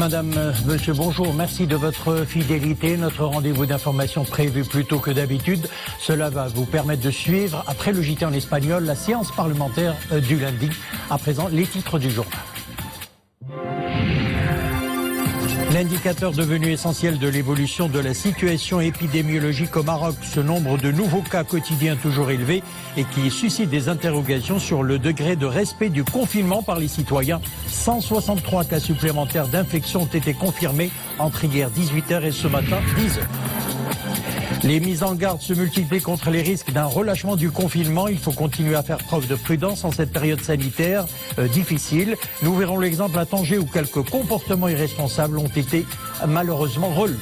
Madame, monsieur, bonjour. Merci de votre fidélité. Notre rendez-vous d'information prévu plus tôt que d'habitude. Cela va vous permettre de suivre, après le JT en espagnol, la séance parlementaire du lundi. À présent, les titres du journal. L'indicateur devenu essentiel de l'évolution de la situation épidémiologique au Maroc, ce nombre de nouveaux cas quotidiens toujours élevé et qui suscite des interrogations sur le degré de respect du confinement par les citoyens. 163 cas supplémentaires d'infection ont été confirmés entre hier 18h et ce matin 10h. Les mises en garde se multiplient contre les risques d'un relâchement du confinement. Il faut continuer à faire preuve de prudence en cette période sanitaire difficile. Nous verrons l'exemple à Tanger où quelques comportements irresponsables ont été malheureusement relevés.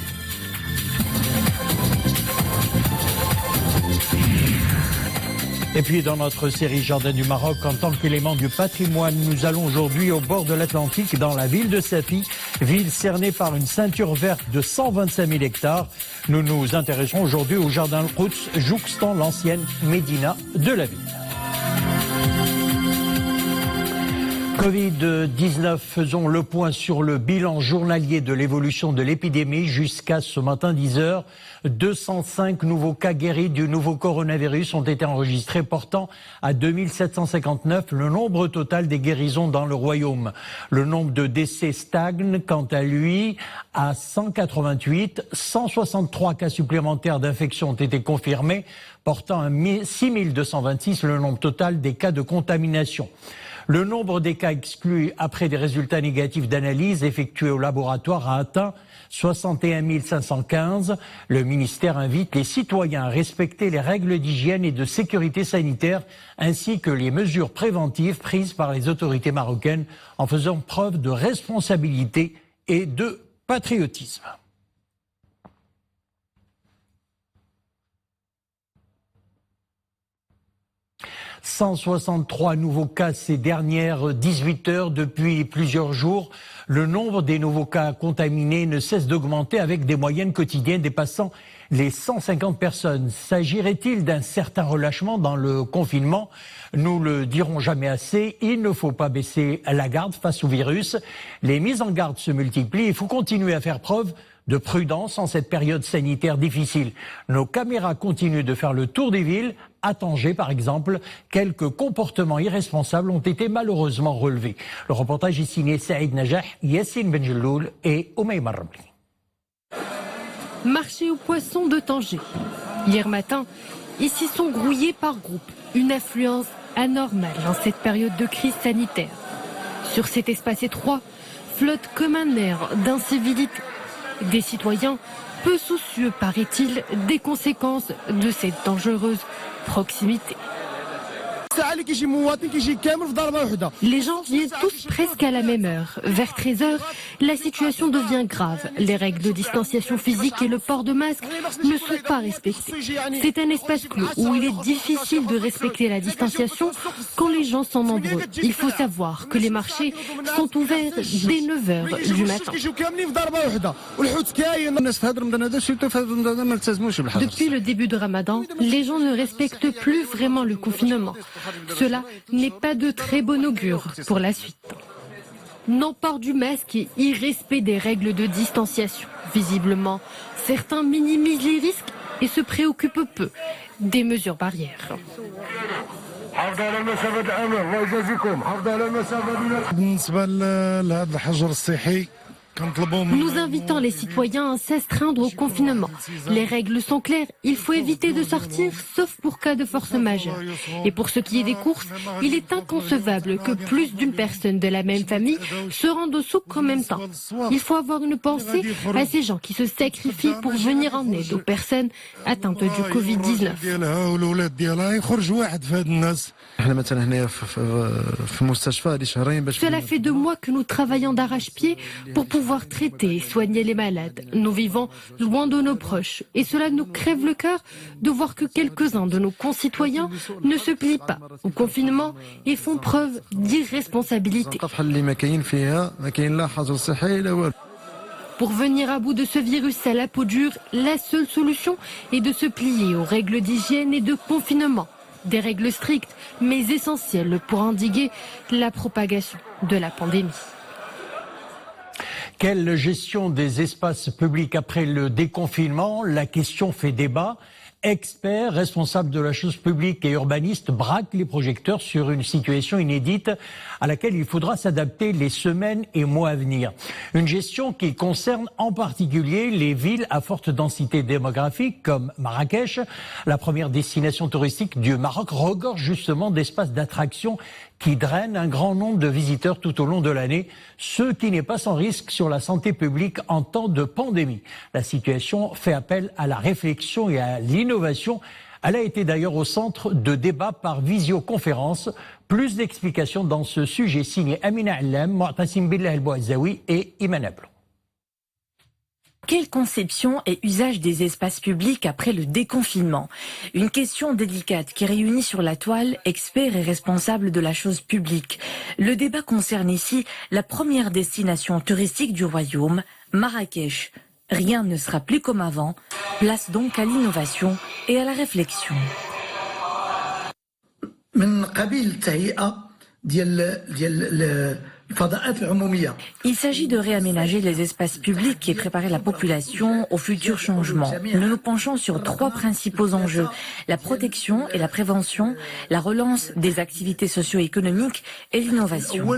Et puis dans notre série Jardin du Maroc, en tant qu'élément du patrimoine, nous allons aujourd'hui au bord de l'Atlantique, dans la ville de Safi, ville cernée par une ceinture verte de 125 000 hectares. Nous nous intéresserons aujourd'hui au Jardin Al-Quds, jouxtant l'ancienne médina de la ville. Covid-19, faisons le point sur le bilan journalier de l'évolution de l'épidémie jusqu'à ce matin 10h. 205 nouveaux cas guéris du nouveau coronavirus ont été enregistrés, portant à 2759 le nombre total des guérisons dans le royaume. Le nombre de décès stagne quant à lui à 188. 163 cas supplémentaires d'infection ont été confirmés, portant à 6226 le nombre total des cas de contamination. Le nombre des cas exclus après des résultats négatifs d'analyse effectués au laboratoire a atteint 61 515. Le ministère invite les citoyens à respecter les règles d'hygiène et de sécurité sanitaire ainsi que les mesures préventives prises par les autorités marocaines en faisant preuve de responsabilité et de patriotisme. « 163 nouveaux cas ces dernières 18 heures depuis plusieurs jours. Le nombre des nouveaux cas contaminés ne cesse d'augmenter avec des moyennes quotidiennes dépassant les 150 personnes. S'agirait-il d'un certain relâchement dans le confinement? Nous le dirons jamais assez, il ne faut pas baisser la garde face au virus. Les mises en garde se multiplient, il faut continuer à faire preuve de prudence en cette période sanitaire difficile. Nos caméras continuent de faire le tour des villes. À Tanger, par exemple, quelques comportements irresponsables ont été malheureusement relevés. Le reportage est signé Saïd Najah, Yassine Benjelloul et Oumaïma Rabli. Marché aux poissons de Tanger. Hier matin, ici sont grouillés par groupe. Une affluence anormale en cette période de crise sanitaire. Sur cet espace étroit, flotte comme un air d'incivilité. Des citoyens peu soucieux, paraît-il, des conséquences de cette dangereuse proximité. Les gens viennent tous presque à la même heure. Vers 13h, la situation devient grave. Les règles de distanciation physique et le port de masque ne sont pas respectés. C'est un espace clos où il est difficile de respecter la distanciation quand les gens sont nombreux. Il faut savoir que les marchés sont ouverts dès 9h du matin. Depuis le début de Ramadan, les gens ne respectent plus vraiment le confinement. Cela n'est pas de très bon augure pour la suite. Non-port du masque et irrespect des règles de distanciation. Visiblement, certains minimisent les risques et se préoccupent peu des mesures barrières. Nous invitons les citoyens à s'astreindre au confinement. Les règles sont claires, il faut éviter de sortir sauf pour cas de force majeure. Et pour ce qui est des courses, il est inconcevable que plus d'une personne de la même famille se rende au souk en même temps. Il faut avoir une pensée à ces gens qui se sacrifient pour venir en aide aux personnes atteintes du Covid-19. Cela fait 2 mois que nous travaillons d'arrache-pied pour pouvoir traiter et soigner les malades. Nous vivons loin de nos proches et cela nous crève le cœur de voir que quelques-uns de nos concitoyens ne se plient pas au confinement et font preuve d'irresponsabilité. Pour venir à bout de ce virus à la peau dure, la seule solution est de se plier aux règles d'hygiène et de confinement. Des règles strictes mais essentielles pour endiguer la propagation de la pandémie. Quelle gestion des espaces publics après le déconfinement? La question fait débat. Experts, responsables de la chose publique et urbanistes braquent les projecteurs sur une situation inédite à laquelle il faudra s'adapter les semaines et mois à venir. Une gestion qui concerne en particulier les villes à forte densité démographique comme Marrakech. La première destination touristique du Maroc regorge justement d'espaces d'attraction qui drainent un grand nombre de visiteurs tout au long de l'année, ce qui n'est pas sans risque sur la santé publique en temps de pandémie. La situation fait appel à la réflexion et à l'innovation. Elle a été d'ailleurs au centre de débats par visioconférence. Plus d'explications dans ce sujet signé Amina Allam, Mu'tasim Billah El-Bouazaoui et Iman Ablo. Quelle conception et usage des espaces publics après le déconfinement? Une question délicate qui réunit sur la toile experts et responsables de la chose publique. Le débat concerne ici la première destination touristique du royaume, Marrakech. Rien ne sera plus comme avant. Place donc à l'innovation et à la réflexion. Il s'agit de réaménager les espaces publics et préparer la population aux futurs changements. Nous nous penchons sur 3 principaux enjeux: la protection et la prévention, la relance des activités socio-économiques et l'innovation.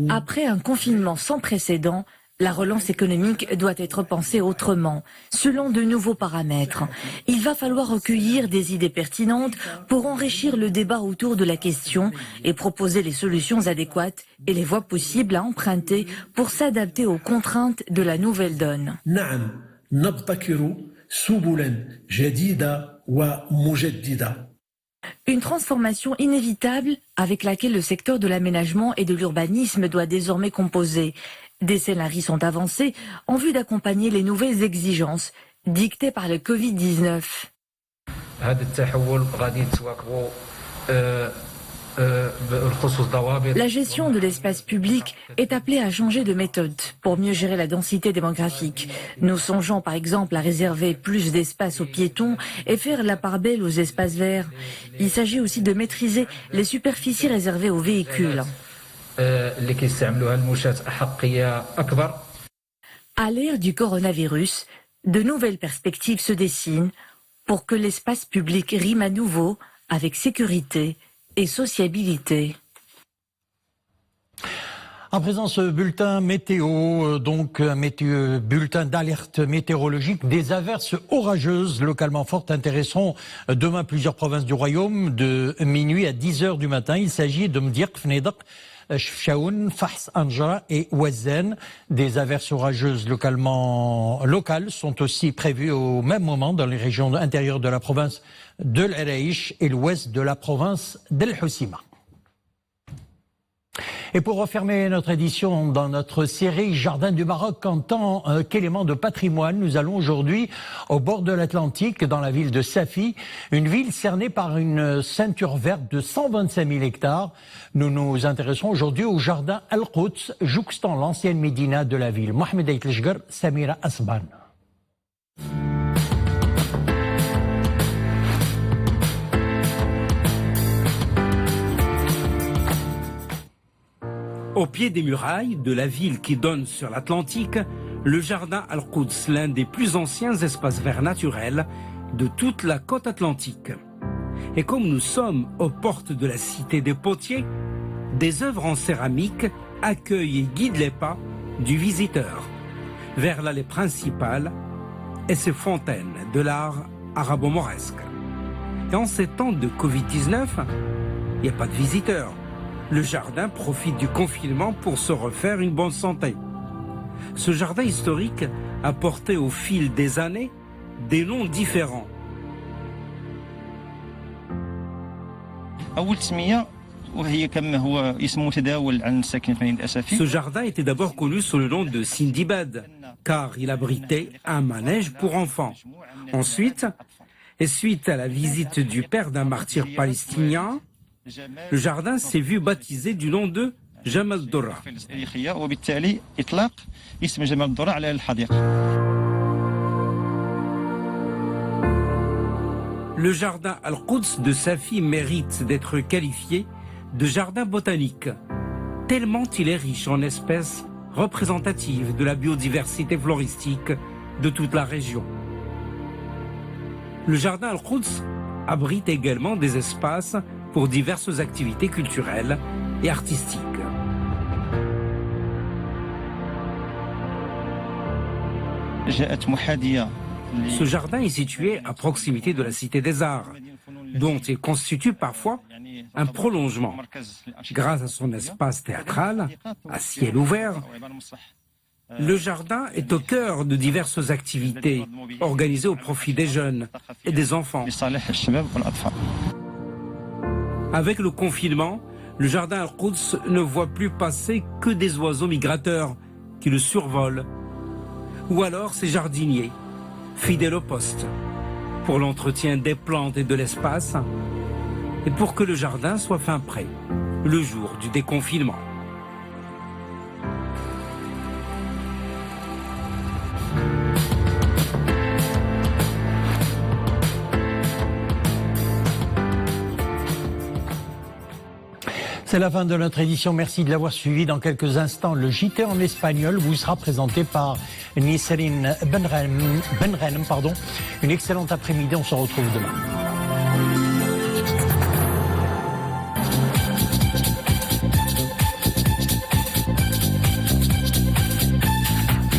Après un confinement sans précédent, la relance économique doit être pensée autrement, selon de nouveaux paramètres. Il va falloir recueillir des idées pertinentes pour enrichir le débat autour de la question et proposer les solutions adéquates et les voies possibles à emprunter pour s'adapter aux contraintes de la nouvelle donne. Une transformation inévitable avec laquelle le secteur de l'aménagement et de l'urbanisme doit désormais composer. Des scénarios sont avancés en vue d'accompagner les nouvelles exigences dictées par le Covid-19. La gestion de l'espace public est appelée à changer de méthode pour mieux gérer la densité démographique. Nous songeons par exemple à réserver plus d'espace aux piétons et faire la part belle aux espaces verts. Il s'agit aussi de maîtriser les superficies réservées aux véhicules. À l'ère du coronavirus, de nouvelles perspectives se dessinent pour que l'espace public rime à nouveau avec sécurité et sociabilité. À présent, ce bulletin météo, donc un bulletin d'alerte météorologique. Des averses orageuses localement fortes intéresseront demain plusieurs provinces du royaume de minuit à 10h du matin. Il s'agit de Mdiq, Fnedaq, Chefchaouen, Fahs, Anjra et Ouazen. Des averses orageuses locales sont aussi prévues au même moment dans les régions intérieures de la province de l'Araïch et l'ouest de la province d'El Hoceima. Et pour refermer notre édition dans notre série Jardin du Maroc en tant qu'élément de patrimoine, nous allons aujourd'hui au bord de l'Atlantique, dans la ville de Safi, une ville cernée par une ceinture verte de 125 000 hectares. Nous nous intéressons aujourd'hui au jardin Al-Quds, jouxtant l'ancienne médina de la ville. Mohamed Aitleshgar, Samira Asban. Au pied des murailles de la ville qui donne sur l'Atlantique, le jardin Al-Quds, l'un des plus anciens espaces verts naturels de toute la côte atlantique. Et comme nous sommes aux portes de la cité des potiers, des œuvres en céramique accueillent et guident les pas du visiteur vers l'allée principale et ses fontaines de l'art arabo-mauresque. Et en ces temps de Covid-19, il n'y a pas de visiteurs. Le jardin profite du confinement pour se refaire une bonne santé. Ce jardin historique a porté au fil des années des noms différents. Ce jardin était d'abord connu sous le nom de Sindibad, car il abritait un manège pour enfants. Ensuite, et suite à la visite du père d'un martyr palestinien, le jardin s'est vu baptisé du nom de Jamal Dora. Le jardin Al-Quds de Safi mérite d'être qualifié de jardin botanique, tellement il est riche en espèces représentatives de la biodiversité floristique de toute la région. Le jardin Al-Quds abrite également des espaces pour diverses activités culturelles et artistiques. Ce jardin est situé à proximité de la Cité des Arts, dont il constitue parfois un prolongement. Grâce à son espace théâtral, à ciel ouvert, le jardin est au cœur de diverses activités organisées au profit des jeunes et des enfants. Avec le confinement, le jardin Al-Quds ne voit plus passer que des oiseaux migrateurs qui le survolent, ou alors ses jardiniers, fidèles au poste, pour l'entretien des plantes et de l'espace, et pour que le jardin soit fin prêt le jour du déconfinement. C'est la fin de notre édition. Merci de l'avoir suivi. Dans quelques instants, le JT en espagnol vous sera présenté par Nisrine Benrem. Une excellente après-midi. On se retrouve demain.